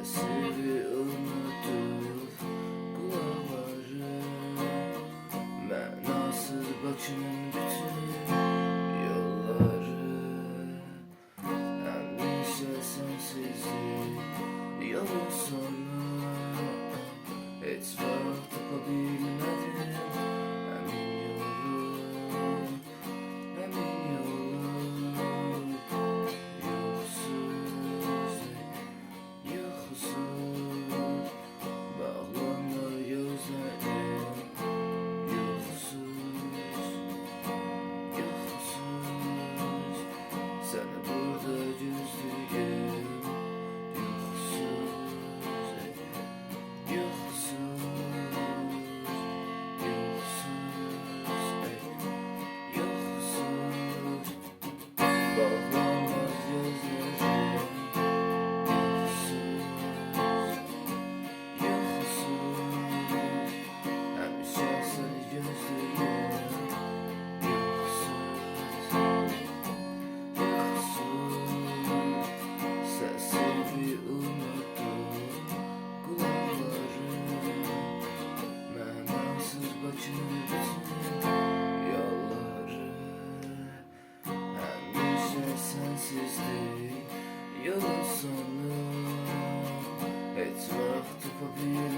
Sesini unutur kulakları, mənasız Bakının bütün yolları. Həmişə sensizlik yolun sonu, heç vaxt tapa bilmədim həmin yolu, həmin yolu. Yoxsuz, yoxsuz bağlanır gözlərim. Yoxsuz, yoxsuz səni burada gözləyim. Bağlanmaz gözlerim. Yoxsuz, yoxsuz həmişə səni gözləyirəm. Yoxsuz, yoxsuz səsini unutur qulaqları, mənasız Bakının bütün yolları. Sensizlik yolun sonu, heç vaxt tapa bilmədim